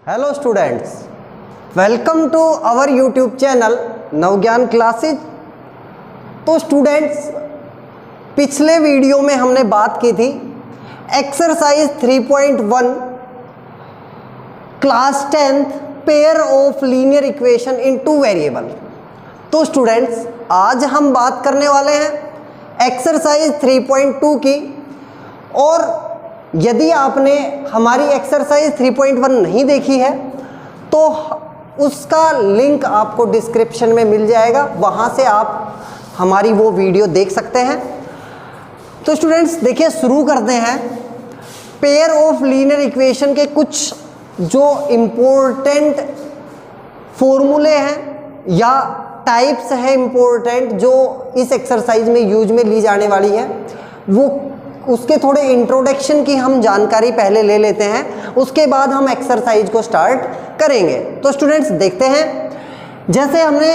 Hello students, welcome to our YouTube channel Navgyan classes. तो students, पिछले video में हमने बात की थी exercise 3.1 class 10th pair of linear equation in two variable. तो स्टूडेंट्स, आज हम बात करने वाले हैं एक्सरसाइज 3.2 की। और यदि आपने हमारी एक्सरसाइज 3.1 नहीं देखी है तो उसका लिंक आपको डिस्क्रिप्शन में मिल जाएगा, वहाँ से आप हमारी वो वीडियो देख सकते हैं। तो स्टूडेंट्स देखिए, शुरू करते हैं। पेयर ऑफ लीनियर इक्वेशन के कुछ जो इम्पोर्टेंट फॉर्मूले हैं या टाइप्स हैं इम्पोर्टेंट, जो इस एक्सरसाइज में यूज में ली जाने वाली है, वो उसके थोड़े इंट्रोडक्शन की हम जानकारी पहले ले लेते हैं, उसके बाद हम एक्सरसाइज को स्टार्ट करेंगे। तो स्टूडेंट्स देखते हैं, जैसे हमने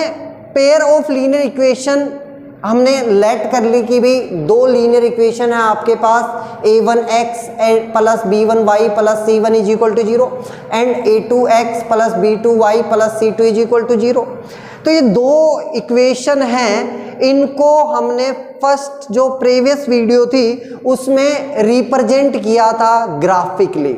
पेयर ऑफ लीनियर इक्वेशन हमने लेट कर ली कि भाई दो लीनियर इक्वेशन है आपके पास, a1x plus b1y plus c1 is equal to 0 and a2x plus b2y plus c2 is equal to 0। तो ये दो इक्वेशन हैं, इनको हमने फर्स्ट जो प्रीवियस वीडियो थी उसमें रिप्रेजेंट किया था ग्राफिकली।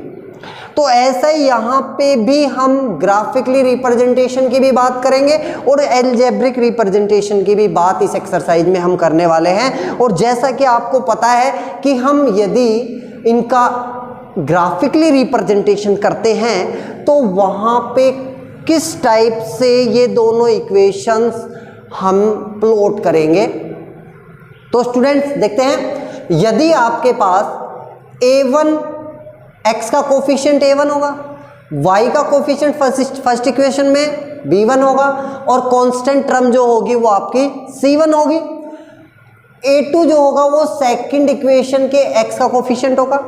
तो ऐसा ही यहाँ पे भी हम ग्राफिकली रिप्रेजेंटेशन की भी बात करेंगे और एल्जेब्रिक रिप्रेजेंटेशन की भी बात इस एक्सरसाइज में हम करने वाले हैं। और जैसा कि आपको पता है कि हम यदि इनका ग्राफिकली रिप्रेजेंटेशन करते हैं तो वहाँ पे किस टाइप से ये दोनों इक्वेशंस हम प्लॉट करेंगे। तो स्टूडेंट्स देखते हैं, यदि आपके पास a1 x का कोफिशिएंट a1 होगा, y का कोफिशिएंट फर्स्ट इक्वेशन में b1 होगा और कांस्टेंट टर्म जो होगी वो आपकी c1 होगी। a2 जो होगा वो सेकंड इक्वेशन के x का कोफिशिएंट होगा,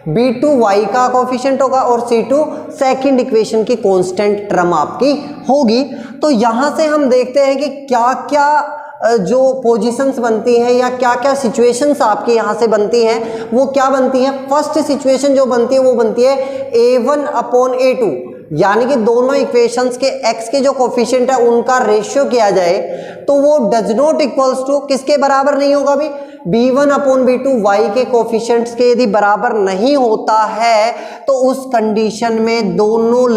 b2 y का कोफिशिएंट होगा और c2 सेकंड इक्वेशन की कांस्टेंट टर्म आपकी होगी। तो यहाँ से हम देखते हैं कि क्या क्या जो पोजीशंस बनती हैं या क्या क्या सिचुएशंस आपकी यहाँ से बनती हैं, वो क्या बनती हैं। फर्स्ट सिचुएशन जो बनती है वो बनती है a1 अपॉन a2, यानी कि दोनों इक्वेशंस के x के जो कोफिशिएंट है उनका रेशियो किया जाए तो वो डज नॉट इक्वल्स टू किसके बराबर नहीं होगा भी, b1 अपॉन b2 y के कोफिशिएंट्स के यदि बराबर नहीं होता है तो उस कंडीशन में दोनों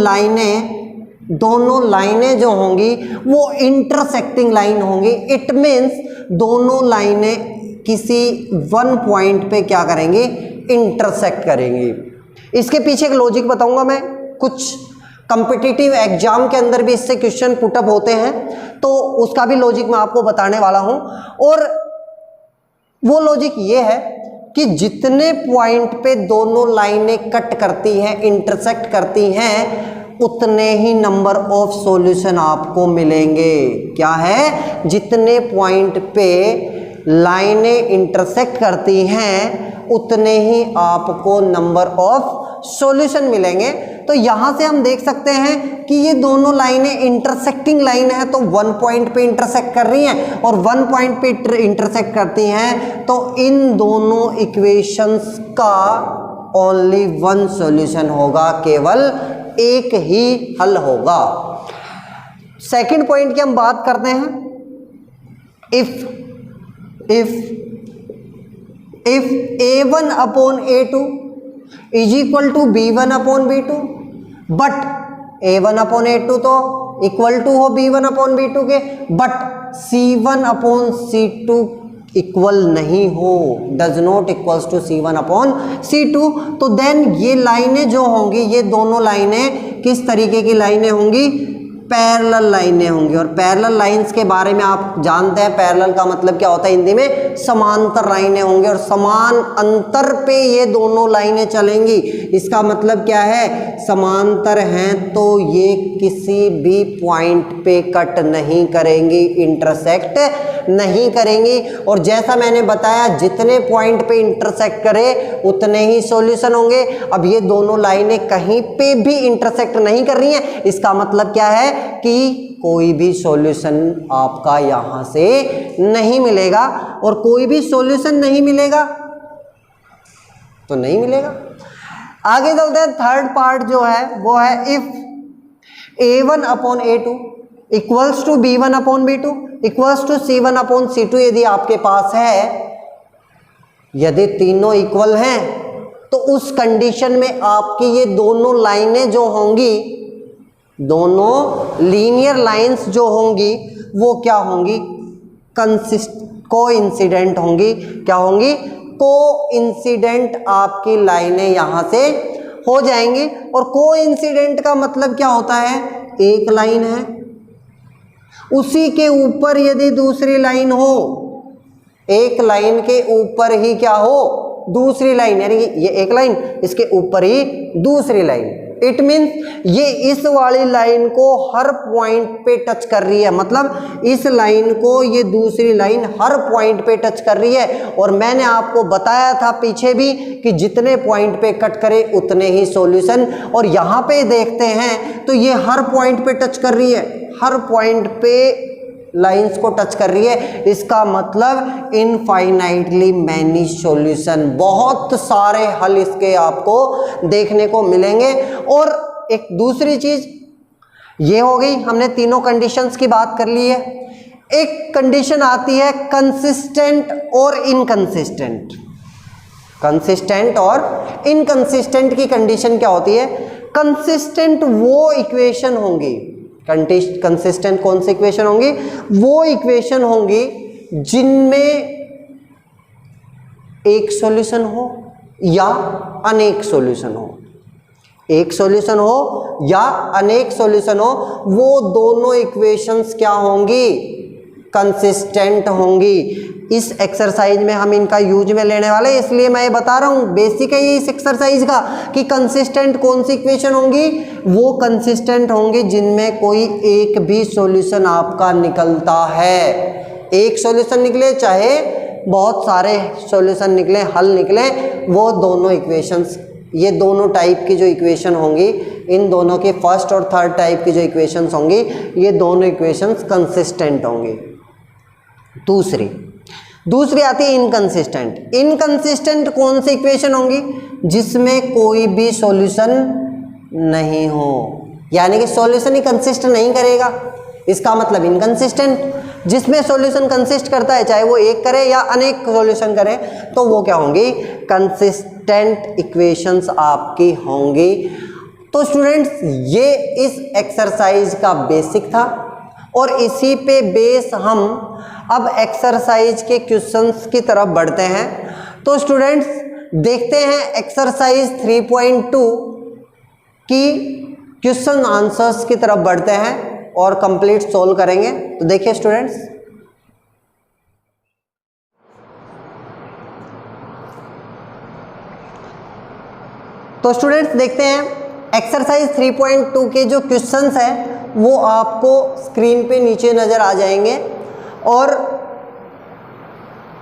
लाइनें जो होंगी वो इंटरसेक्टिंग लाइन होंगी। इट मीन्स दोनों लाइनें किसी वन पॉइंट पे क्या करेंगी, इंटरसेक्ट करेंगी। इसके पीछे एक लॉजिक बताऊंगा मैं, कुछ कॉम्पिटिटिव एग्जाम के अंदर भी इससे क्वेश्चन पुटअप होते हैं, तो उसका भी लॉजिक मैं आपको बताने वाला हूं। और वो लॉजिक ये है कि जितने पॉइंट पे दोनों लाइनें कट करती हैं, इंटरसेक्ट करती हैं, उतने ही नंबर ऑफ सॉल्यूशन आपको मिलेंगे। क्या है, जितने पॉइंट पे लाइनें इंटरसेक्ट करती हैं उतने ही आपको नंबर ऑफ सॉल्यूशन मिलेंगे। तो यहाँ से हम देख सकते हैं कि ये दोनों लाइनें इंटरसेक्टिंग लाइन है, तो वन पॉइंट पे इंटरसेक्ट कर रही हैं और वन पॉइंट पे इंटरसेक्ट करती हैं, तो इन दोनों इक्वेशंस का ओनली वन सॉल्यूशन होगा, केवल एक ही हल होगा। सेकंड पॉइंट की हम बात करते हैं, if a1 upon a2 is equal to b1 upon b2, but a1 upon a2 तो इक्वल टू हो b1 अपॉन b2 के, but c1 upon c2 equal नहीं हो, does not equals to c1 upon c2, तो then ये लाइनें जो होंगी, ये दोनों लाइनें किस तरीके की लाइनें होंगी, पैरेलल लाइनें होंगी। और पैरेलल लाइंस के बारे में आप जानते हैं, पैरेलल का मतलब क्या होता है हिंदी में, समांतर लाइनें होंगी और समान अंतर पे ये दोनों लाइनें चलेंगी। इसका मतलब क्या है, समांतर हैं तो ये किसी भी पॉइंट पे कट नहीं करेंगी, इंटरसेक्ट नहीं करेंगी। और जैसा मैंने बताया, जितने पॉइंट पे इंटरसेक्ट करे उतने ही सॉल्यूशन होंगे। अब ये दोनों लाइनें कहीं पे भी इंटरसेक्ट नहीं कर रही हैं, इसका मतलब क्या है कि कोई भी सॉल्यूशन आपका यहां से नहीं मिलेगा। और कोई भी सॉल्यूशन नहीं मिलेगा तो नहीं मिलेगा। आगे चलते हैं, थर्ड पार्ट जो है वो है A1 upon A2 equals to B1 upon B2 equals to C1 upon C2 यदि आपके पास है, यदि तीनों इक्वल हैं तो उस कंडीशन में आपकी ये दोनों लाइनें जो होंगी, दोनों लीनियर लाइंस जो होंगी वो क्या होंगी, कोइंसिडेंट होंगी। क्या होंगी? कोइंसिडेंट आपकी लाइनें यहां से हो जाएंगी। और कोइंसिडेंट का मतलब क्या होता है? एक लाइन है, उसी के ऊपर यदि दूसरी लाइन हो, एक लाइन के ऊपर ही क्या हो, दूसरी लाइन, यानी कि ये एक लाइन, इसके ऊपर ही दूसरी लाइन। इट मीन्स ये इस वाली लाइन को हर पॉइंट पे टच कर रही है, मतलब इस लाइन को ये दूसरी लाइन हर पॉइंट पे टच कर रही है। और मैंने आपको बताया था पीछे भी कि जितने पॉइंट पे कट करे उतने ही सॉल्यूशन। और यहाँ पे देखते हैं तो ये हर पॉइंट पे टच कर रही है, हर पॉइंट पे लाइंस को टच कर रही है। इसका मतलब इनफाइनाइटली मैनी सॉल्यूशन, बहुत सारे हल इसके आपको देखने को मिलेंगे। और एक दूसरी चीज ये हो गई, हमने तीनों कंडीशंस की बात कर ली है। एक कंडीशन आती है कंसिस्टेंट और इनकंसिस्टेंट। कंसिस्टेंट और इनकंसिस्टेंट की कंडीशन क्या होती है? कंसिस्टेंट वो इक्वेशन होंगी, कंसिस्टेंट कौन सी इक्वेशन होंगी? वो इक्वेशन होंगी जिनमें एक सॉल्यूशन हो या अनेक सॉल्यूशन हो। एक सॉल्यूशन हो या अनेक सॉल्यूशन हो, वो दोनों इक्वेशंस क्या होंगी? कंसिस्टेंट होंगी। इस एक्सरसाइज में हम इनका यूज में लेने वाले, इसलिए मैं ये बता रहा हूँ, बेसिक है ये इस एक्सरसाइज का कि कंसिस्टेंट कौन सी इक्वेशन होंगी? वो कंसिस्टेंट होंगी जिनमें कोई एक भी सॉल्यूशन आपका निकलता है। एक सॉल्यूशन निकले चाहे बहुत सारे सॉल्यूशन निकले, हल निकले, वो दोनों इक्वेशंस, ये दोनों टाइप की जो इक्वेशन होंगी, इन दोनों की फर्स्ट और थर्ड टाइप की जो इक्वेशंस होंगी, ये दोनों इक्वेशंस कंसिस्टेंट होंगी। दूसरी आती है इनकंसिस्टेंट। इनकंसिस्टेंट कौन सी इक्वेशन होंगी? जिसमें कोई भी सॉल्यूशन नहीं हो, यानी कि सॉल्यूशन ही कंसिस्ट नहीं करेगा, इसका मतलब इनकंसिस्टेंट। जिसमें सॉल्यूशन कंसिस्ट करता है, चाहे वो एक करे या अनेक सॉल्यूशन करे, तो वो क्या होंगी? कंसिस्टेंट इक्वेशंस आपकी होंगी। तो स्टूडेंट्स, ये इस एक्सरसाइज का बेसिक था और इसी पे बेस हम अब एक्सरसाइज के क्वेश्चंस की तरफ बढ़ते हैं। तो स्टूडेंट्स देखते हैं एक्सरसाइज 3.2 की क्वेश्चन आंसर्स की तरफ बढ़ते हैं और कंप्लीट सोल्व करेंगे। तो देखिए स्टूडेंट्स, तो स्टूडेंट्स देखते हैं एक्सरसाइज 3.2 के जो क्वेश्चंस हैं वो आपको स्क्रीन पे नीचे नज़र आ जाएंगे और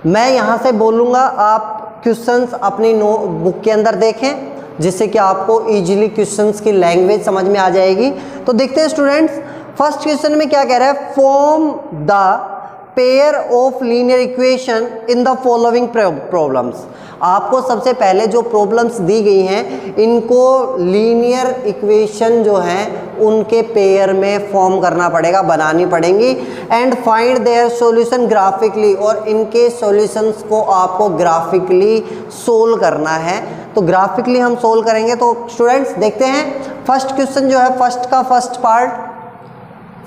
मैं यहाँ से बोलूँगा, आप क्वेश्चंस अपनी बुक के अंदर देखें, जिससे कि आपको इजीली क्वेश्चंस की लैंग्वेज समझ में आ जाएगी। तो देखते हैं स्टूडेंट्स, फर्स्ट क्वेश्चन में क्या कह रहा है? Form the pair of linear equation in the following problems. आपको सबसे पहले जो प्रॉब्लम्स दी गई हैं, इनको लीनियर इक्वेशन जो हैं उनके पेयर में फॉर्म करना पड़ेगा, बनानी पड़ेंगी। And find their solution graphically, और इनके सॉल्यूशंस को आपको ग्राफिकली सोल्व करना है। तो ग्राफिकली हम सोल्व करेंगे। तो स्टूडेंट्स देखते हैं फर्स्ट क्वेश्चन जो है,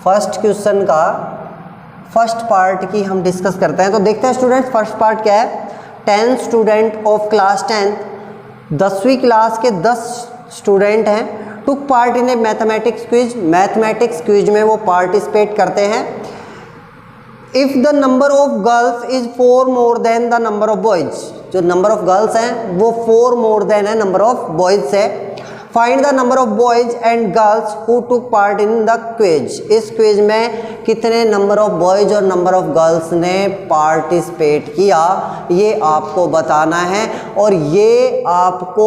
फर्स्ट क्वेश्चन का फर्स्ट पार्ट की हम डिस्कस करते हैं। तो देखते हैं स्टूडेंट्स फर्स्ट पार्ट क्या है। 10 स्टूडेंट ऑफ क्लास 10, 10वीं क्लास के 10 स्टूडेंट हैं, took part in A mathematics quiz. Mathematics quiz में वो पार्टिसिपेट करते हैं। If the number of girls is 4 more than the number of boys, जो नंबर ऑफ गर्ल्स हैं वो 4 मोर देन है नंबर ऑफ बॉयज़ से। Find the number of boys and girls who took part in the quiz. इस quiz में कितने number of boys और number of girls ने पार्टिसिपेट किया, ये आपको बताना है। और ये आपको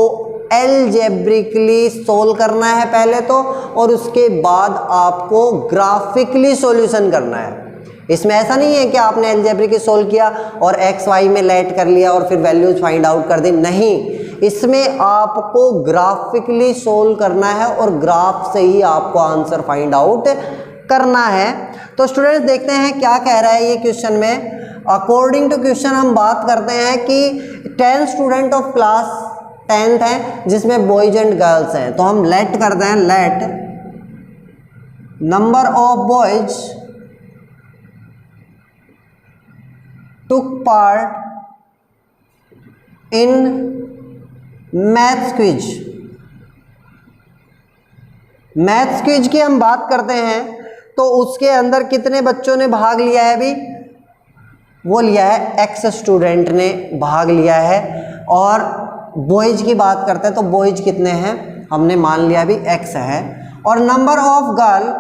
एल्जेब्रिकली सोल्व करना है पहले तो, और उसके बाद आपको ग्राफिकली सॉल्यूशन करना है। इसमें ऐसा नहीं है कि आपने एल्जेब्रिकली सोल्व किया और एक्स वाई में लेट कर लिया और फिर वैल्यूज फाइंड आउट कर दी, नहीं। इसमें आपको ग्राफिकली सोल्व करना है और ग्राफ से ही आपको आंसर फाइंड आउट करना है। तो स्टूडेंट्स देखते हैं क्या कह रहा है ये क्वेश्चन में। अकॉर्डिंग टू क्वेश्चन हम बात करते हैं कि 10 स्टूडेंट ऑफ क्लास 10th हैं जिसमें बॉयज एंड गर्ल्स हैं। तो हम लेट करते हैं, let number of boys took part in maths quiz. Maths quiz की हम बात करते हैं तो उसके अंदर कितने बच्चों ने भाग लिया है अभी, वो लिया है x स्टूडेंट ने भाग लिया है। और बॉयज की बात करते हैं तो बॉयज कितने हैं, हमने मान लिया अभी x है। और number of girl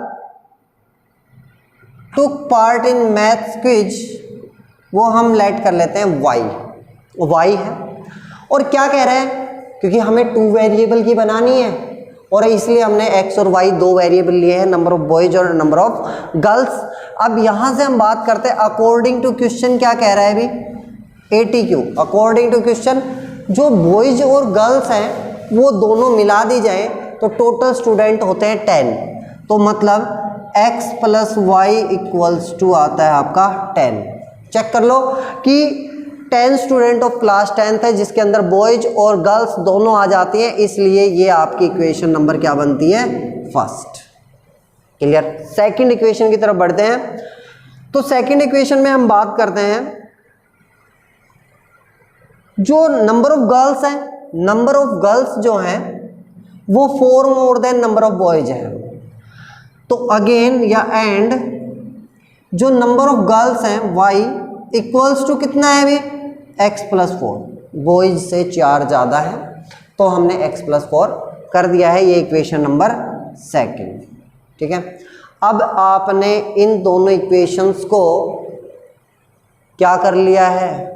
took part in maths quiz वो हम लेट कर लेते हैं y है। और क्या कह रहे हैं, क्योंकि हमें 2 वेरिएबल की बनानी है और इसलिए हमने x और y 2 वेरिएबल लिए हैं, नंबर ऑफ बॉयज और नंबर ऑफ गर्ल्स। अब यहाँ से हम बात करते हैं अकॉर्डिंग टू क्वेश्चन क्या कह रहा है अभी, ATQ अकॉर्डिंग टू क्वेश्चन जो बॉयज और गर्ल्स हैं वो दोनों मिला दी जाए तो टोटल स्टूडेंट होते हैं 10। तो मतलब x plus Y equals to आता है आपका 10। चेक कर लो कि 10 स्टूडेंट ऑफ क्लास 10th है जिसके अंदर बॉयज और गर्ल्स दोनों आ जाती हैं, इसलिए ये आपकी इक्वेशन नंबर क्या बनती है, फर्स्ट। क्लियर। सेकंड इक्वेशन की तरफ बढ़ते हैं। तो सेकंड इक्वेशन में हम बात करते हैं जो नंबर ऑफ गर्ल्स है, नंबर ऑफ गर्ल्स जो हैं वो 4 more than number of boys है। तो अगेन या एंड जो नंबर ऑफ गर्ल्स हैं y इक्वल्स टू कितना है अभी, x प्लस 4, बॉयज से 4 ज़्यादा है तो हमने x प्लस 4 कर दिया है। ये इक्वेशन नंबर सेकंड। ठीक है। अब आपने इन दोनों इक्वेशंस को क्या कर लिया है,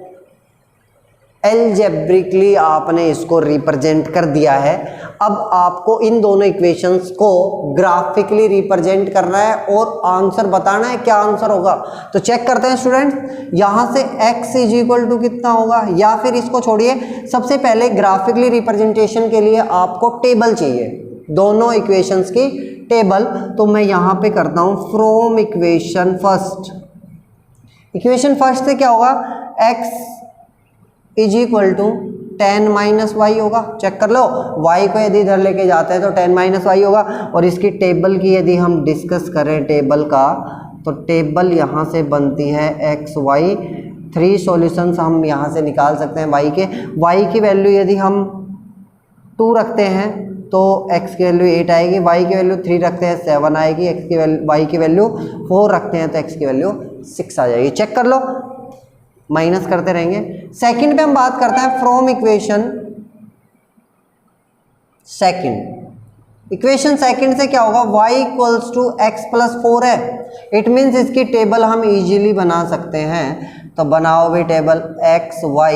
एल्जेब्रिकली आपने इसको रिप्रेजेंट कर दिया है। अब आपको इन दोनों इक्वेशंस को ग्राफिकली रिप्रेजेंट करना है और आंसर बताना है क्या आंसर होगा। तो चेक करते हैं स्टूडेंट, यहाँ से x इज इक्वल टू कितना होगा, या फिर इसको छोड़िए, सबसे पहले ग्राफिकली रिप्रेजेंटेशन के लिए आपको टेबल चाहिए, दोनों इक्वेशंस की टेबल। तो मैं यहाँ पे करता हूँ from equation first. Equation first से क्या होगा, x is equal to 10 minus Y होगा। चेक कर लो, y को यदि इधर लेके जाते हैं तो 10 माइनस वाई होगा। और इसकी टेबल की यदि हम डिस्कस करें टेबल का, तो टेबल यहाँ से बनती है x y। 3 सॉल्यूशंस हम यहाँ से निकाल सकते हैं y की वैल्यू यदि हम 2 रखते हैं तो x की वैल्यू 8 आएगी, y की वैल्यू 3 रखते हैं 7 आएगी, y की वैल्यू 4 रखते हैं तो x की वैल्यू 6 आ जाएगी। चेक कर लो, माइनस करते रहेंगे। सेकंड पे हम बात करते हैं from equation second. Equation second से क्या होगा, y equals to x plus 4 है। इट मीन्स इसकी टेबल हम इजीली बना सकते हैं। तो बनाओ भी टेबल x y,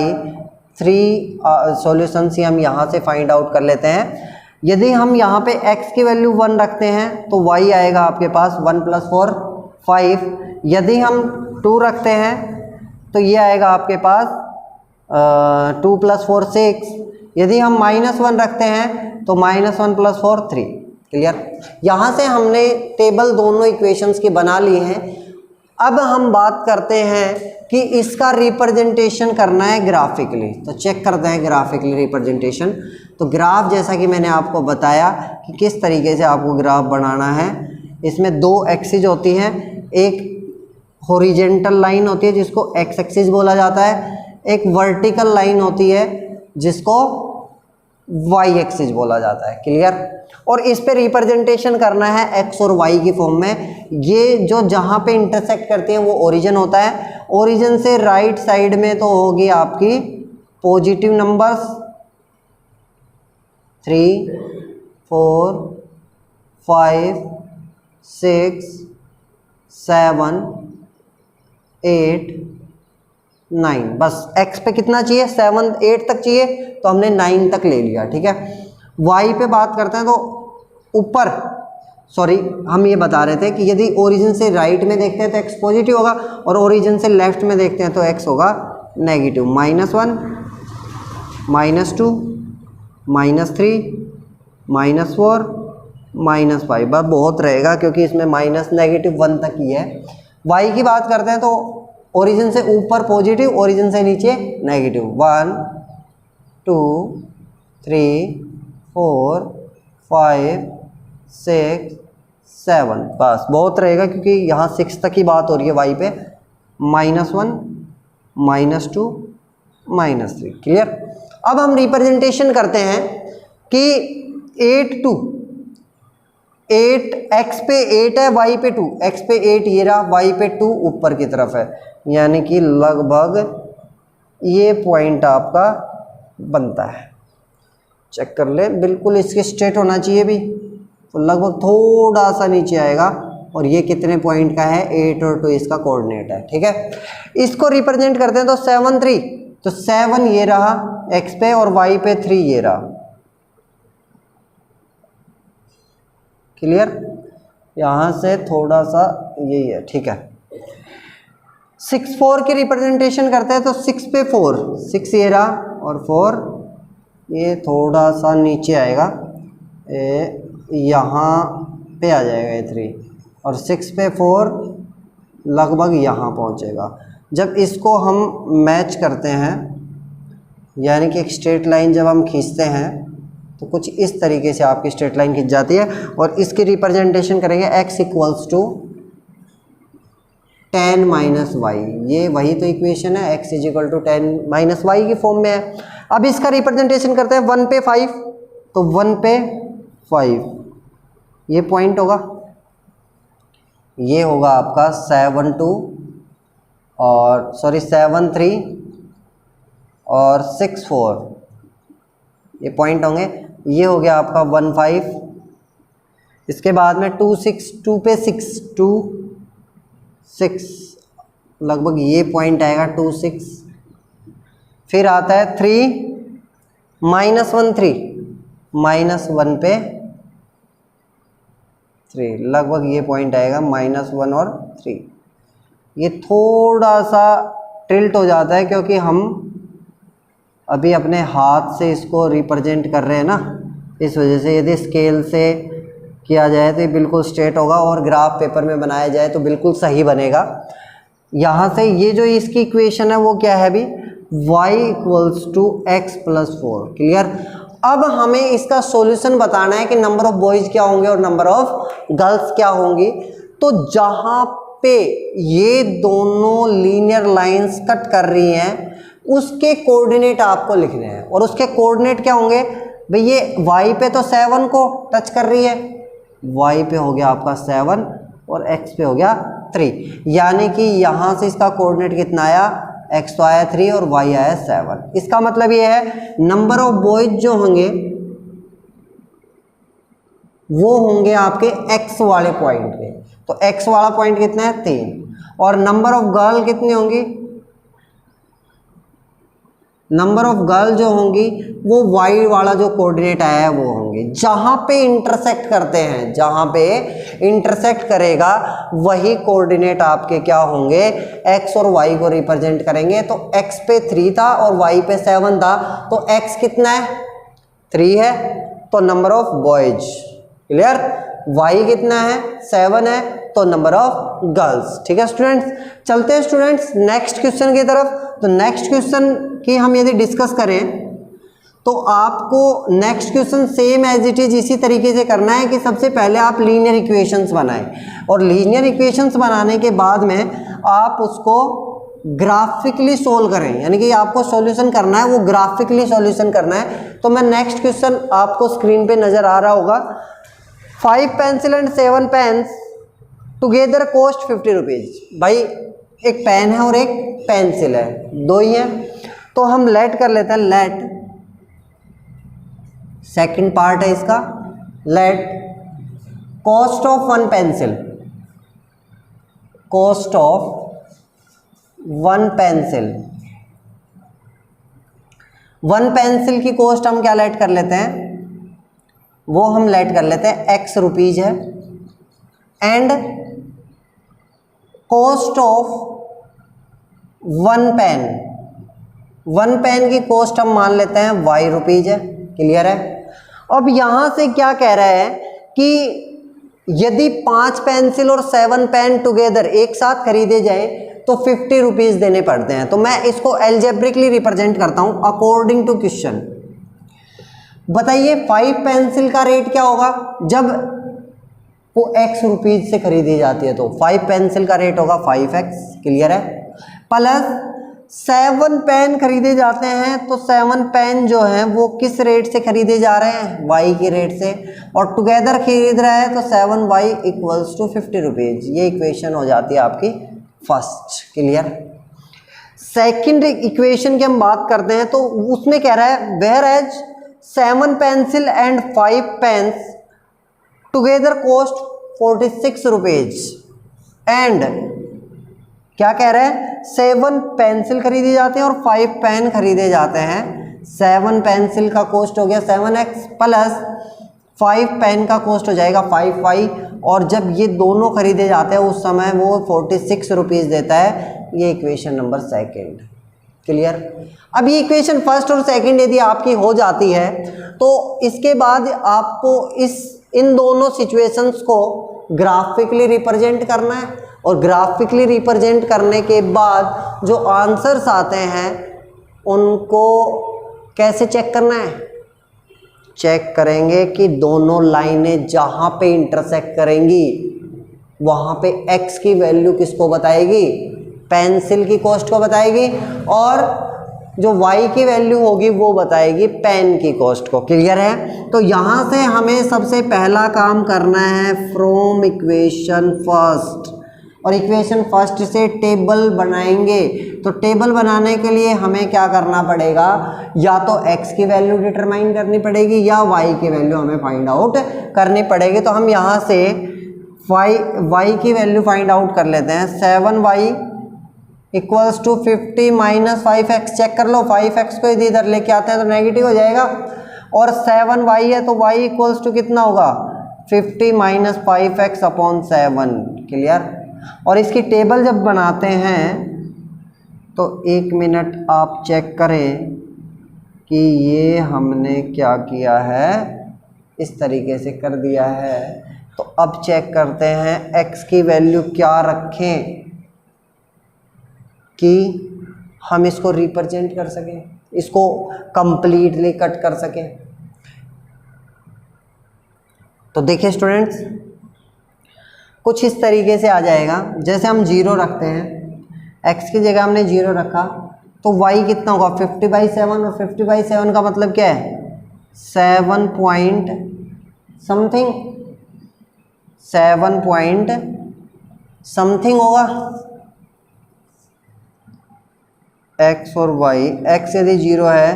3 सॉल्यूशंस ही हम यहाँ से फाइंड आउट कर लेते हैं। यदि हम यहाँ पे x की वैल्यू 1 रखते हैं तो y आएगा आपके पास 1 प्लस 4 5। यदि हम 2 रखते हैं तो ये आएगा आपके पास 2 प्लस 4 6। यदि हम -1 रखते हैं तो -1 प्लस 4 3। क्लियर। यहाँ से हमने टेबल दोनों इक्वेशंस की बना ली हैं। अब हम बात करते हैं कि इसका रिप्रेजेंटेशन करना है ग्राफिकली। तो चेक करते हैं ग्राफिकली रिप्रेजेंटेशन। तो ग्राफ जैसा कि मैंने आपको बताया कि किस तरीके से आपको ग्राफ बनाना है। इसमें 2 एक्सिस होती हैं, एक हॉरिजेंटल लाइन होती है जिसको x एक्सिस बोला जाता है, एक वर्टिकल लाइन होती है जिसको y एक्सिस बोला जाता है। क्लियर। और इस पे रिप्रेजेंटेशन करना है x और y की फॉर्म में। ये जो जहाँ पे इंटरसेक्ट करते हैं वो ओरिजिन होता है। ओरिजिन से राइट साइड में तो होगी आपकी पॉजिटिव नंबर्स 3 4 5 6 7 8 9। बस x पे कितना चाहिए, 7 8 तक चाहिए तो हमने 9 तक ले लिया। ठीक है। y पे बात करते हैं तो ऊपर, सॉरी हम ये बता रहे थे कि यदि ओरिजिन से राइट में देखते हैं तो x पॉजिटिव होगा और ओरिजिन से लेफ्ट में देखते हैं तो x होगा नेगेटिव। -1 -2 -3 -4 -5, बस बहुत रहेगा क्योंकि इसमें -(-1) तक ही है। y की बात करते हैं तो ओरिजिन से ऊपर पॉजिटिव, ओरिजिन से नीचे नेगेटिव। 1 2 3 4 5 6 7, बस बहुत रहेगा क्योंकि यहाँ 6 तक की बात हो रही है y पे। -1 -2 -3, क्लियर। अब हम रिप्रेजेंटेशन करते हैं कि 8 x पे 8 है, y पे 2, x पे 8 ये रहा, y पे 2 ऊपर की तरफ है, यानी कि लगभग ये पॉइंट आपका बनता है। चेक कर ले, बिल्कुल इसके स्ट्रेट होना चाहिए भी, तो लगभग थोड़ा सा नीचे आएगा। और ये कितने पॉइंट का है? 8 और 2 इसका कोऑर्डिनेट है, ठीक है। इसको रिप्रेजेंट करते हैं तो 7 3, तो 7 ये रहा x पे और y पे 3 ये रहा, क्लियर। यहाँ से थोड़ा सा यही है, ठीक है। 6 4 की रिप्रेजेंटेशन करते हैं तो 6 पे 4, 6 ये रहा और 4 ये थोड़ा सा नीचे आएगा, यहाँ पे आ जाएगा ये 3, और 6 पे 4 लगभग यहाँ पहुँचेगा। जब इसको हम मैच करते हैं, यानी कि एक स्ट्रेट लाइन जब हम खींचते हैं तो कुछ इस तरीके से आपकी स्ट्रेट लाइन खींच जाती है। और इसकी रिप्रेजेंटेशन करेंगे x = 10 - y, ये वही तो इक्वेशन है, x = 10 - y की फॉर्म में है। अब इसका रिप्रेजेंटेशन करते हैं 1 पे 5, तो 1 पे 5 ये पॉइंट होगा, ये होगा आपका 7 2 और 7 3 और 6 4, ये पॉइंट होंगे। ये हो गया आपका 1 5। इसके बाद में 2 6, 2 पे 6 2 6, लगभग ये पॉइंट आएगा 2 6। फिर आता है 3 -1 3, -1 पे 3, लगभग ये पॉइंट आएगा -1 और 3। ये थोड़ा सा टिल्ट हो जाता है क्योंकि हम अभी अपने हाथ से इसको रिप्रेजेंट कर रहे हैं ना, इस वजह से। यदि स्केल से किया जाए तो ये बिल्कुल स्ट्रेट होगा और ग्राफ पेपर में बनाया जाए तो बिल्कुल सही बनेगा। यहाँ से ये जो इसकी इक्वेशन है वो क्या है अभी? y = x + 4, clear. अब हमें इसका सॉल्यूशन बताना है कि नंबर ऑफ बॉयज़ क्या होंगे और नंबर ऑफ गर्ल्स क्या होंगी। तो जहाँ पे ये दोनों लीनियर लाइंस कट कर रही हैं उसके कोऑर्डिनेट आपको लिखने हैं। और उसके कोऑर्डिनेट क्या होंगे भाई? ये y पे तो 7 को टच कर रही है, y पे हो गया आपका 7 और x पे हो गया 3, यानी कि यहाँ से इसका कोऑर्डिनेट कितना आया? x तो आया 3 और y आया 7। इसका मतलब ये है नंबर ऑफ बॉयज जो होंगे वो होंगे आपके x वाले पॉइंट पे। तो x वाला पॉइंट कितना है? 3। और नंबर ऑफ गर्ल कितनी होंगी? नंबर ऑफ गर्ल जो होंगी वो y वाला जो कोऑर्डिनेट आया है वो होंगे। जहां पे इंटरसेक्ट करते हैं, जहां पे इंटरसेक्ट करेगा वही कोऑर्डिनेट आपके क्या होंगे? x और y को रिप्रेजेंट करेंगे। तो x पे 3 था और y पे 7 था, तो x कितना है? 3 है, तो number of boys, clear. y कितना है? 7 है, तो नंबर ऑफ गर्ल्स, ठीक है स्टूडेंट्स। चलते हैं स्टूडेंट्स नेक्स्ट क्वेश्चन की तरफ। तो नेक्स्ट क्वेश्चन की हम यदि डिस्कस करें तो आपको next question same as it is इसी तरीके से करना है कि सबसे पहले आप लीनियर इक्वेशंस बनाएं और लीनियर इक्वेशंस बनाने के बाद में आप उसको ग्राफिकली सोल्व करें, यानी कि आपको सॉल्यूशन करना है वो ग्राफिकली सॉल्यूशन करना है। तो मैं नेक्स्ट क्वेश्चन आपको स्क्रीन पे नज़र आ रहा होगा। 5 pencil and 7 pens together cost 50 rupees. भाई एक पेन है और एक पेंसिल है, दो ही हैं, तो हम लेट कर लेते हैं। लेट सेकंड पार्ट है इसका, let cost of 1 pencil, cost of 1 pencil, 1 pencil की कॉस्ट हम क्या लेट कर लेते हैं? वो हम लेट कर लेते हैं x रुपीज है। And cost of 1 pen, 1 pen की कॉस्ट हम मान लेते हैं y रुपीज है। क्लियर है। अब यहाँ से क्या कह रहा है कि यदि 5 पेंसिल और 7 पेन टुगेदर एक साथ खरीदे जाए तो 50 रुपीज़ देने पड़ते हैं। तो मैं इसको एल्जेब्रिकली रिप्रेजेंट करता हूँ अकॉर्डिंग टू क्वेश्चन। बताइए 5 पेंसिल का रेट क्या होगा जब वो x रुपीज़ से खरीदी जाती है, तो 5 पेंसिल का रेट होगा 5x, क्लियर है। प्लस 7 पेन खरीदे जाते हैं तो 7 पेन जो हैं वो किस रेट से खरीदे जा रहे हैं, y के रेट से, और टुगेदर खरीद रहा है तो 7y इक्वल्स टू 50 रुपीज़। ये इक्वेशन हो जाती है आपकी फर्स्ट, क्लियर। सेकंड इक्वेशन की हम बात करते हैं तो उसमें कह रहा है whereas 7 pencil and 5 pens together cost 46 rupees and क्या कह रहे हैं 7 पेंसिल खरीदे जाते हैं और 5 पेन खरीदे जाते हैं। 7 पेंसिल का कॉस्ट हो गया 7x प्लस 5 पेन का कॉस्ट हो जाएगा 5y, और जब ये दोनों खरीदे जाते हैं उस समय वो 46 रुपीज़ देता है। ये इक्वेशन नंबर सेकंड, क्लियर। अब ये इक्वेशन फर्स्ट और सेकंड यदि आपकी हो जाती है तो इसके बाद आपको इन दोनों सिचुएशंस को ग्राफिकली रिप्रेजेंट करना है, और ग्राफिकली रिप्रेजेंट करने के बाद जो आंसर्स आते हैं उनको कैसे चेक करना है, चेक करेंगे कि दोनों लाइनें जहाँ पे इंटरसेक्ट करेंगी वहाँ पे x की वैल्यू किसको बताएगी, पेंसिल की कॉस्ट को बताएगी, और जो y की वैल्यू होगी वो बताएगी पेन की कॉस्ट को, क्लियर है। तो यहाँ से हमें सबसे पहला काम करना है फ्रॉम इक्वेशन फर्स्ट, और इक्वेशन फर्स्ट से टेबल बनाएंगे। तो टेबल बनाने के लिए हमें क्या करना पड़ेगा, या तो x की वैल्यू डिटरमाइन करनी पड़ेगी या y की वैल्यू हमें फाइंड आउट करनी पड़ेगी। तो हम यहाँ से y की वैल्यू फाइंड आउट कर लेते हैं। 7y equals to 50 minus 5x, check कर लो 5x को यदि इधर लेके आते हैं तो नेगेटिव हो जाएगा, और 7y है तो y इक्वल्स टू कितना होगा 50 माइनस 5x अपॉन 7, क्लियर। और इसकी टेबल जब बनाते हैं तो 1 मिनट आप चेक करें कि ये हमने क्या किया है, इस तरीके से कर दिया है। तो अब चेक करते हैं x की वैल्यू क्या रखें कि हम इसको रिप्रेजेंट कर सकें, इसको कंप्लीटली कट कर सकें। तो देखिए स्टूडेंट्स, कुछ इस तरीके से आ जाएगा। जैसे हम 0 रखते हैं, x की जगह हमने 0 रखा तो y कितना होगा 50/7, और 50/7 का मतलब क्या है 7 पॉइंट समथिंग होगा। x और y, x यदि 0 है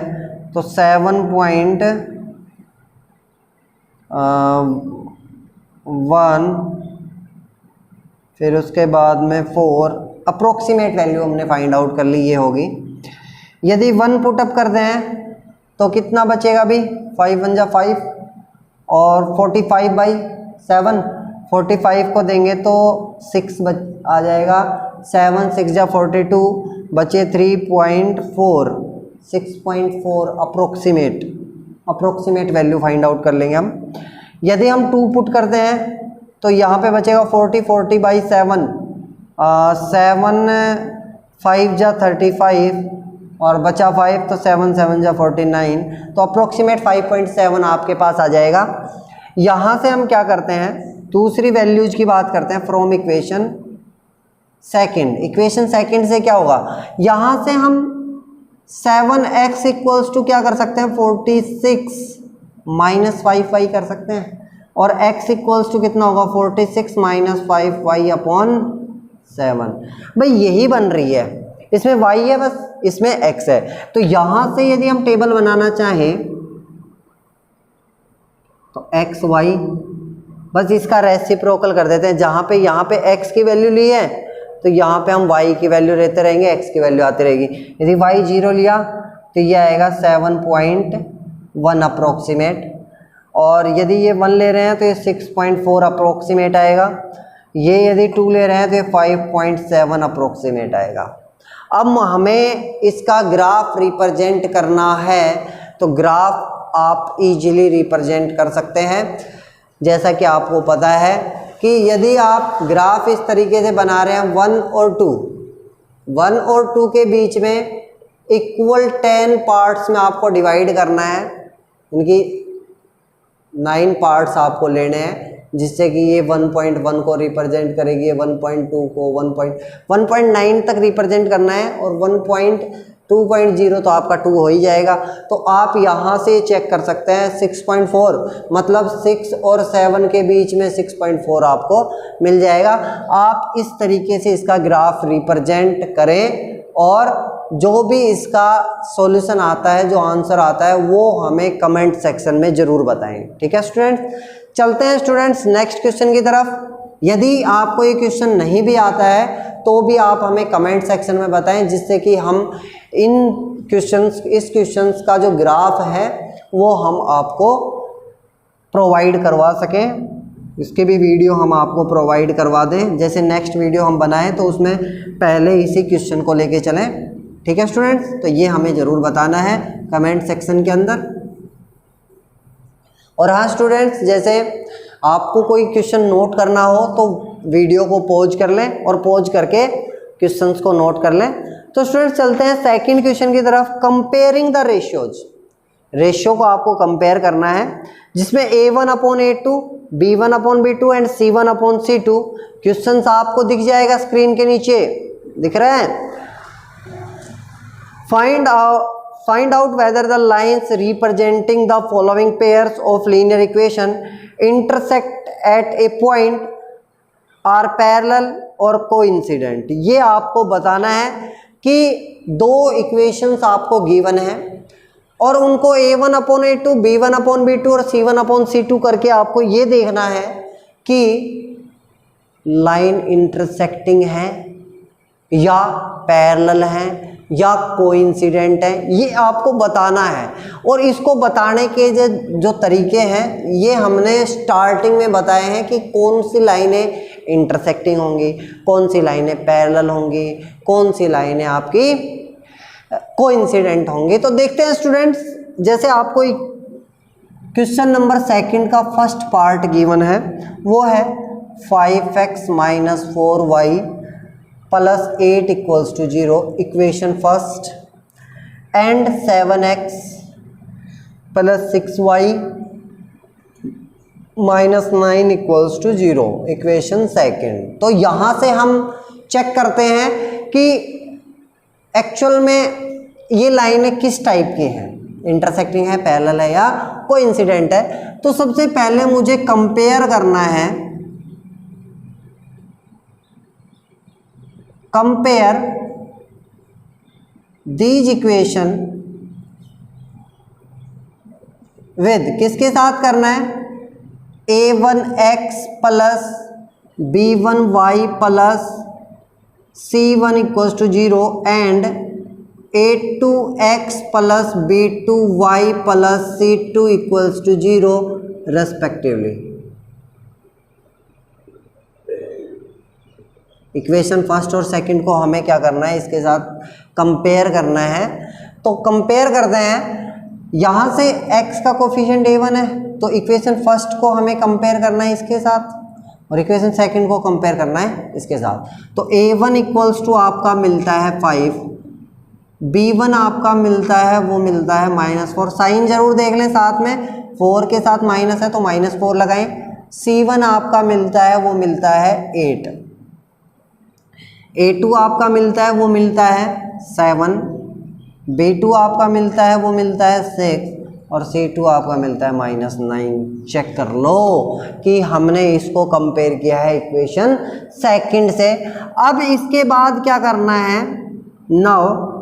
तो 7.1, फिर उसके बाद में 4, अप्रोक्सीमेट वैल्यू हमने फाइंड आउट कर ली, ये होगी। यदि 1 पुटअप कर दें तो कितना बचेगा अभी, 5 1 जा 5, और 45/7, 45 को देंगे तो 6 आ जाएगा, 7 6 जा 42, बचे 3.4, 6.4 अप्रोक्सीमेट वैल्यू फाइंड आउट कर लेंगे हम। यदि हम 2 पुट करते हैं तो यहाँ पे बचेगा 40/7, 7 5 जा 35, और बचा 5 तो 7 7 जा 49, तो अप्रोक्सीमेट 5.7 आपके पास आ जाएगा। यहाँ से हम क्या करते हैं, दूसरी वैल्यूज की बात करते हैं फ्रॉम इक्वेशन सेकंड से क्या होगा, यहाँ से हम 7x इक्वल्स टू क्या कर सकते हैं 46 माइनस 5y कर सकते हैं, और x इक्वल्स टू कितना होगा 46 माइनस 5y अपॉन 7। भाई यही बन रही है, इसमें y है बस, इसमें x है। तो यहाँ से यदि हम टेबल बनाना चाहें तो x y बस इसका रेसिप्रोकल कर देते हैं। जहाँ पे यहाँ पे x की वैल्यू ली है तो यहाँ पे हम y की वैल्यू लेते रहेंगे, x की वैल्यू आती रहेगी। यदि y 0 लिया तो ये आएगा 7.1 अप्रोक्सीमेट, और यदि ये 1 ले रहे हैं तो ये 6.4 अप्रोक्सीमेट आएगा। ये यदि 2 ले रहे हैं तो ये 5.7 अप्रोक्सीमेट आएगा। अब हमें इसका ग्राफ रिप्रेजेंट करना है, तो ग्राफ आप इजीली रिप्रेजेंट कर सकते हैं। जैसा कि आपको पता है कि यदि आप ग्राफ इस तरीके से बना रहे हैं 1 और 2 के बीच में इक्वल 10 पार्ट्स में आपको डिवाइड करना है, इनकी 9 पार्ट्स आपको लेने हैं, जिससे कि ये 1.1 को रिप्रेजेंट करेगी, ये 1.2 को 1.9 तक रिप्रेजेंट करना है और 1.2.0 तो आपका 2 हो ही जाएगा। तो आप यहाँ से चेक कर सकते हैं 6.4 मतलब 6 और 7 के बीच में 6.4 आपको मिल जाएगा। आप इस तरीके से इसका ग्राफ रिप्रेजेंट करें और जो भी इसका सॉल्यूशन आता है, जो आंसर आता है, वो हमें कमेंट सेक्शन में ज़रूर बताएं। ठीक है स्टूडेंट्स, चलते हैं स्टूडेंट्स नेक्स्ट क्वेश्चन की तरफ। यदि आपको ये क्वेश्चन नहीं भी आता है तो भी आप हमें कमेंट सेक्शन में बताएं, जिससे कि हम इस क्वेश्चंस का जो ग्राफ है वो हम आपको प्रोवाइड करवा सकें। इसके भी वीडियो हम आपको प्रोवाइड करवा दें, जैसे नेक्स्ट वीडियो हम बनाएं तो उसमें पहले इसी क्वेश्चन को लेके चलें। ठीक है स्टूडेंट्स, तो ये हमें ज़रूर बताना है कमेंट सेक्शन के अंदर। और हाँ स्टूडेंट्स, जैसे आपको कोई क्वेश्चन नोट करना हो तो वीडियो को पॉज कर लें और पॉज करके क्वेश्चंस को नोट कर लें। तो स्टूडेंट्स चलते हैं सेकंड क्वेश्चन की तरफ। कंपेयरिंग द रेशियोज, रेशियो को आपको कंपेयर करना है, जिसमें A1/A2, B1/B2 and C1/C2 questions आपको दिख जाएगा स्क्रीन के नीचे, दिख रहे हैं। Find out whether the lines representing the following pairs of linear equation intersect at a point are parallel or coincident। ये आपको बताना है कि दो इक्वेशंस आपको गिवन है और उनको A1/A2, B1/B2 और C1/C2 करके आपको ये देखना है कि लाइन इंटरसेक्टिंग है या पैरेलल है या कोइंसिडेंट है, ये आपको बताना है। और इसको बताने के जो तरीके हैं ये हमने स्टार्टिंग में बताए हैं कि कौन सी लाइनें इंटरसेक्टिंग होंगी, कौन सी लाइनें पैरेलल होंगी, कौन सी लाइनें आपकी कोइंसिडेंट होंगी। तो देखते हैं स्टूडेंट्स, जैसे आपको क्वेश्चन नंबर सेकंड का फर्स्ट पार्ट गिवन है, वो है 5x - 4y plus 8 = 0, equation first, and 7x plus 6y - 9 = 0, equation second. तो यहाँ से हम चेक करते हैं कि एक्चुअल में ये लाइनें किस टाइप की हैं, इंटरसेक्टिंग है, पैरेलल है या कोइंसिडेंट है। तो सबसे पहले मुझे कंपेयर करना है, कंपेयर दीज इक्वेशन विद, किसके साथ करना है, A1x plus B1y plus C1 = 0 and A2x plus B2y plus C2 = 0 respectively. Equation first और सेकंड को हमें क्या करना है, इसके साथ कंपेयर करना है। तो कंपेयर करते हैं, यहाँ से x का कोफिशिएंट A1 है तो इक्वेशन फर्स्ट को हमें कंपेयर करना है इसके साथ, और इक्वेशन सेकंड को कंपेयर करना है इसके साथ। तो A1 = आपका मिलता है 5, B1 आपका मिलता है, वो मिलता है -4, साइन जरूर देख लें साथ में, 4 के साथ माइनस है तो -4 लगाएं। C1 आपका मिलता है, वो मिलता है 8, A2 आपका मिलता है, वो मिलता है 7, B2 आपका मिलता है, वो मिलता है 6, और C2 आपका मिलता है -9। चेक कर लो कि हमने इसको कंपेयर किया है इक्वेशन सेकंड से। अब इसके बाद क्या करना है, नाउ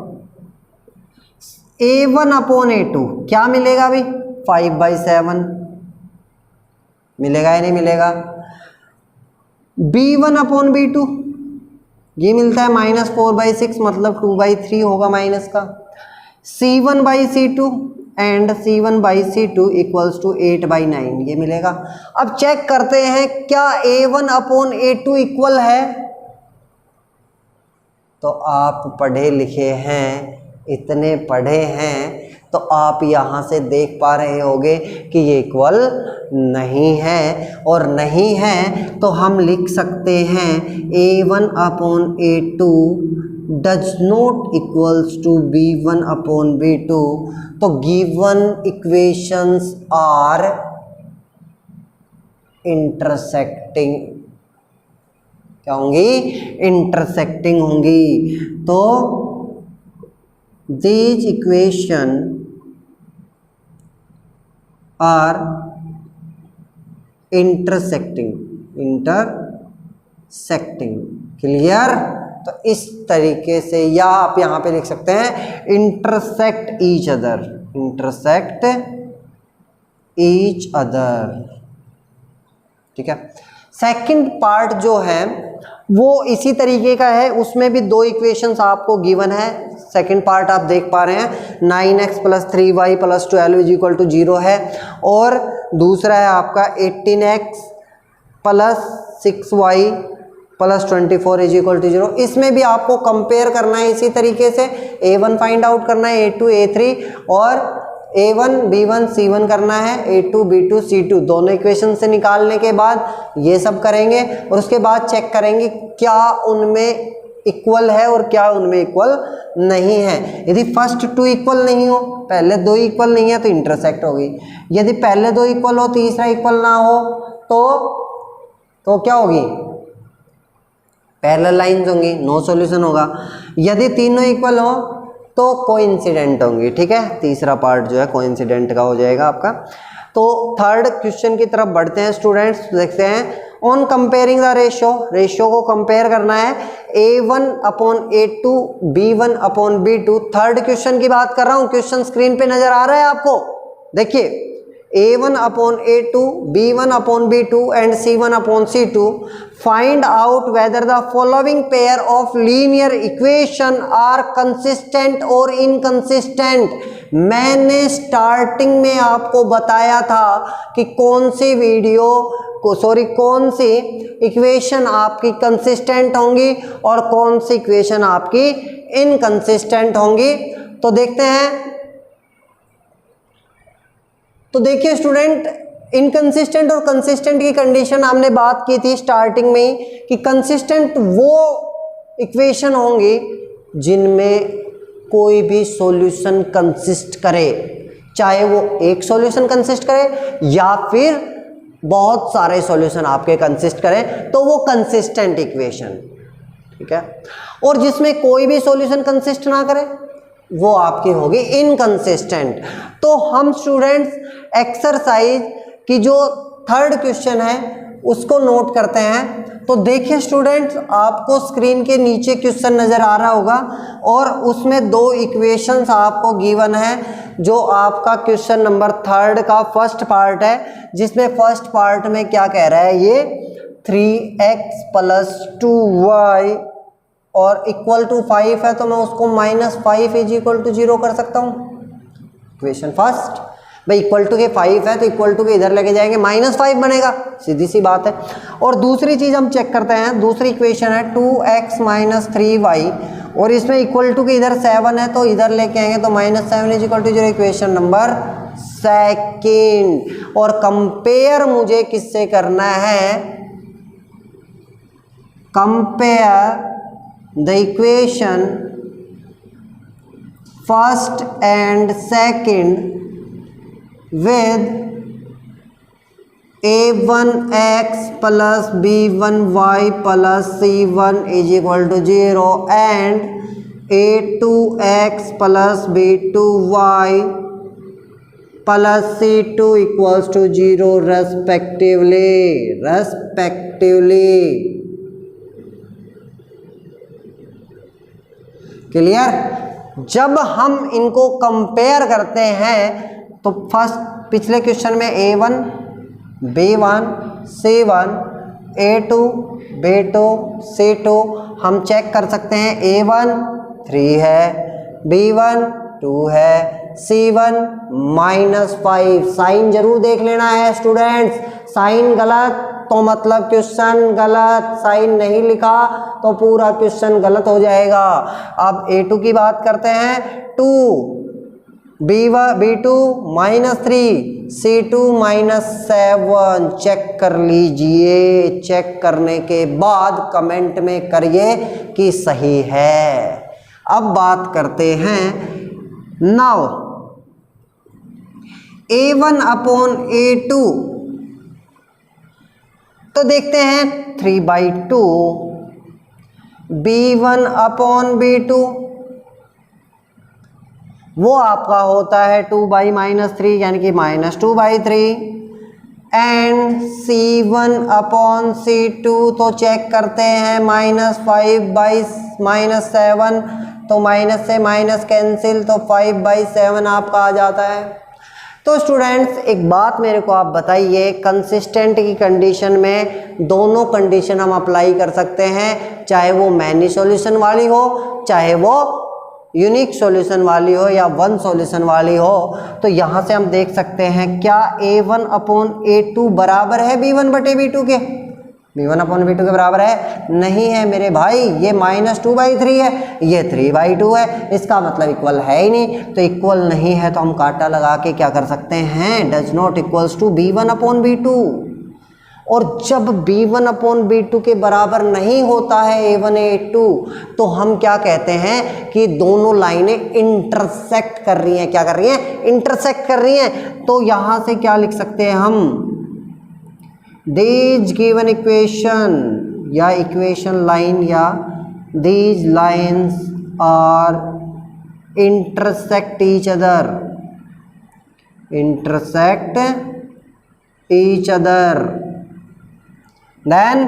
A1/A2 क्या मिलेगा अभी, 5/7 मिलेगा या नहीं मिलेगा। B1/B2 ये मिलता है -4/6 मतलब 2/3 होगा माइनस का। C1/C2 एंड C1/C2 = 8/9 ये मिलेगा। अब चेक करते हैं क्या A1/A2 इक्वल है। तो आप पढ़े लिखे हैं, इतने पढ़े हैं तो आप यहाँ से देख पा रहे होंगे कि ये इक्वल नहीं है, और नहीं है तो हम लिख सकते हैं A1/A2 does not equals to B1/B2। तो गिवन इक्वेशंस आर इंटरसेक्टिंग, क्या होंगी? इंटरसेक्टिंग होंगी। तो these equation are intersecting, clear? तो इस तरीके से, या आप यहां पे लिख सकते हैं इंटरसेक्ट ईच अदर, ठीक है। सेकंड पार्ट जो है वो इसी तरीके का है, उसमें भी दो इक्वेशंस आपको गिवन है। सेकंड पार्ट आप देख पा रहे हैं 9x + 3y + 12 = 0 है, और दूसरा है आपका 18x + 6y + 24 = 0। इसमें भी आपको कंपेयर करना है इसी तरीके से, A1 फाइंड आउट करना है, A2 A3, और A1 B1 C1 करना है, A2 B2 C2। दोनों इक्वेशन से निकालने के बाद ये सब करेंगे, और उसके बाद चेक करेंगे क्या उनमें इक्वल है और क्या उनमें इक्वल नहीं है। यदि फर्स्ट टू इक्वल नहीं हो, पहले दो इक्वल नहीं है, तो इंटरसेक्ट होगी। यदि पहले दो इक्वल हो, तीसरा इक्वल ना हो, तो क्या होगी? पैरेलल लाइंस होंगी, नो सॉल्यूशन होगा। यदि तीनों इक्वल हो तो कोइंसिडेंट होंगी, ठीक है। तीसरा पार्ट जो है कोइंसिडेंट का हो जाएगा आपका। तो थर्ड क्वेश्चन की तरफ बढ़ते हैं स्टूडेंट्स। देखते हैं ऑन कंपेयरिंग द रेशियो को कंपेयर करना है A1/A2 B1/B2। थर्ड क्वेश्चन की बात कर रहा हूं, क्वेश्चन स्क्रीन पे नजर आ रहा है आपको, देखिए A1/A2 B1/B2 and C1/C2 find out whether the following pair of linear equation are consistent or inconsistent। मैंने स्टार्टिंग में आपको बताया था कि कौन सी इक्वेशन आपकी कंसिस्टेंट होंगी और कौन सी इक्वेशन आपकी इनकंसिस्टेंट होंगी। तो देखते हैं, तो देखिए स्टूडेंट, इनकंसिस्टेंट और कंसिस्टेंट की कंडीशन हमने बात की थी स्टार्टिंग में ही, कि कंसिस्टेंट वो इक्वेशन होंगी जिनमें कोई भी सॉल्यूशन कंसिस्ट करे, चाहे वो एक सॉल्यूशन कंसिस्ट करे या फिर बहुत सारे सॉल्यूशन आपके कंसिस्ट करें, तो वो कंसिस्टेंट इक्वेशन, ठीक है। और जिसमें कोई भी सॉल्यूशन कंसिस्ट ना करे वो आपकी होगी इनकंसिस्टेंट। तो हम स्टूडेंट्स एक्सरसाइज की जो थर्ड क्वेश्चन है उसको नोट करते हैं। तो देखिए स्टूडेंट्स, आपको स्क्रीन के नीचे क्वेश्चन नज़र आ रहा होगा, और उसमें दो इक्वेशंस आपको गिवन है, जो आपका क्वेश्चन नंबर थर्ड का फर्स्ट पार्ट है, जिसमें फर्स्ट पार्ट में क्या कह रहा है, ये 3x + 2y और इक्वल टू 5 है, तो मैं उसको -5 = 0 कर सकता हूँ। इक्वेशन फर्स्ट, भाई इक्वल टू के 5 है तो इक्वल टू के इधर लेके जाएंगे, -5 बनेगा, सीधी सी बात है। और दूसरी चीज़ हम चेक करते हैं, दूसरी इक्वेशन है 2x - 3y, और इसमें इक्वल टू के इधर 7 है तो इधर लेके आएंगे, तो -7 = 0। Equation number second. और कंपेयर मुझे किससे करना है? Compare the equation first and second with A1x + B1y + C1 = 0 and A2x + B2y + C2 = 0 respectively। Clear? जब हम इनको कंपेयर करते हैं तो फर्स्ट पिछले क्वेश्चन में A1 B1 C1 A2 B2 C2 हम चेक कर सकते हैं, A1 3 है, B1 2 है, C1 -5। साइन जरूर देख लेना है स्टूडेंट्स, साइन गलत तो मतलब क्वेश्चन गलत, साइन नहीं लिखा तो पूरा क्वेश्चन गलत हो जाएगा। अब A2 की बात करते हैं, 2 B2 -3, C2 -7 चेक कर लीजिए। चेक करने के बाद कमेंट में करिए कि सही है। अब बात करते हैं नाउ A1/A2, तो देखते हैं 3/2, B1/B2 वो आपका होता है 2/-3 यानी कि -2/3 एंड C1/C2 तो चेक करते हैं -5/-7, तो माइनस से माइनस कैंसिल, तो 5/7 आपका आ जाता है। तो स्टूडेंट्स एक बात मेरे को आप बताइए, कंसिस्टेंट की कंडीशन में दोनों कंडीशन हम अप्लाई कर सकते हैं, चाहे वो मैनी सॉल्यूशन वाली हो, चाहे वो यूनिक सॉल्यूशन वाली हो या वन सॉल्यूशन वाली हो। तो यहाँ से हम देख सकते हैं क्या A1/A2 बराबर है B1/B2 के? B1/B2 के बराबर है? नहीं है मेरे भाई, ये -2/3 है, ये 3/2 है, इसका मतलब इक्वल है ही नहीं। तो इक्वल नहीं है तो हम कांटा लगा के क्या कर सकते हैं, does not equals to B1/B2। और जब B1/B2 के बराबर नहीं होता है A1/A2 तो हम क्या कहते हैं कि दोनों लाइनें इंटरसेक्ट कर रही हैं। क्या कर रही हैं? इंटरसेक्ट कर रही हैं। तो यहाँ से क्या लिख सकते हैं हम, दीज गिवन इक्वेशन या इक्वेशन लाइन या these lines are intersect each other, intersect each other, then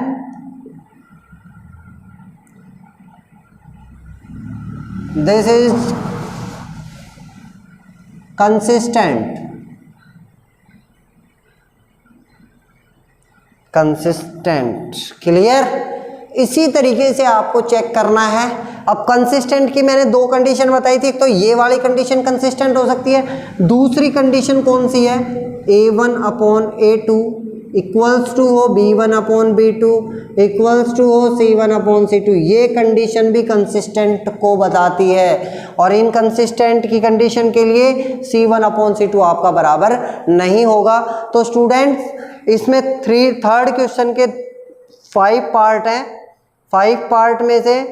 this is consistent, clear? इसी तरीके से आपको चेक करना है। अब कंसिस्टेंट की मैंने दो कंडीशन बताई थी, एक तो ये वाली कंडीशन कंसिस्टेंट हो सकती है, दूसरी कंडीशन कौन सी है, A1/A2 इक्वल्स टू हो B1/B2 इक्वल्स टू हो C1/C2। ये कंडीशन भी कंसिस्टेंट को बताती है और इनकंसिस्टेंट की कंडीशन के लिए C1/C2 आपका बराबर नहीं होगा। तो स्टूडेंट्स इसमें थर्ड क्वेश्चन के 5 पार्ट हैं। 5 पार्ट में से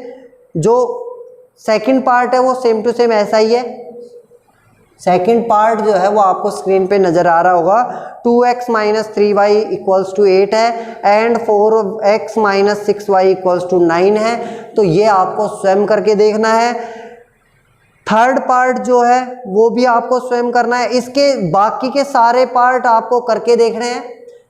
जो सेकंड पार्ट है वो सेम टू सेम ऐसा ही है। सेकंड पार्ट जो है वो आपको स्क्रीन पे नज़र आ रहा होगा, 2x - 3y इक्वल्स टू 8 है and 4x - 6y equals to 9 है। तो ये आपको स्वयं करके देखना है। थर्ड पार्ट जो है वो भी आपको स्वयं करना है। इसके बाकी के सारे पार्ट आपको करके देखने हैं।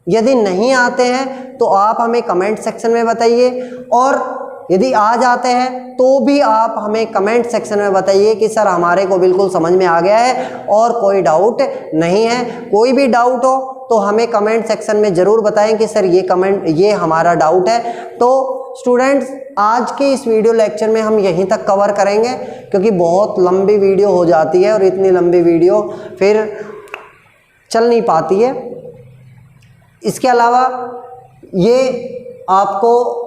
यदि नहीं आते हैं तो आप हमें कमेंट सेक्शन में बताइए, और यदि आ जाते हैं तो भी आप हमें कमेंट सेक्शन में बताइए कि सर हमारे को बिल्कुल समझ में आ गया है और कोई डाउट नहीं है। कोई भी डाउट हो तो हमें कमेंट सेक्शन में ज़रूर बताएं कि सर ये हमारा डाउट है। तो स्टूडेंट्स आज के इस वीडियो लेक्चर में हम यहीं तक कवर करेंगे, क्योंकि बहुत लंबी वीडियो हो जाती है और इतनी लंबी वीडियो फिर चल नहीं पाती है। इसके अलावा ये आपको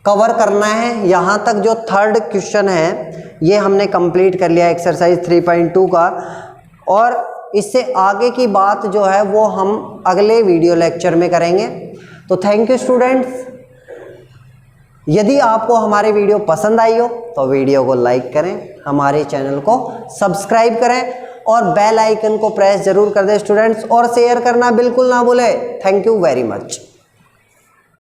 कवर करना है, यहाँ तक जो थर्ड क्वेश्चन है ये हमने कंप्लीट कर लिया एक्सरसाइज 3.2 का, और इससे आगे की बात जो है वो हम अगले वीडियो लेक्चर में करेंगे। तो थैंक यू स्टूडेंट्स। यदि आपको हमारी वीडियो पसंद आई हो तो वीडियो को लाइक करें, हमारे चैनल को सब्सक्राइब करें और बेल आइकन को प्रेस जरूर कर दें स्टूडेंट्स, और शेयर करना बिल्कुल ना भूलें। Thank you very much.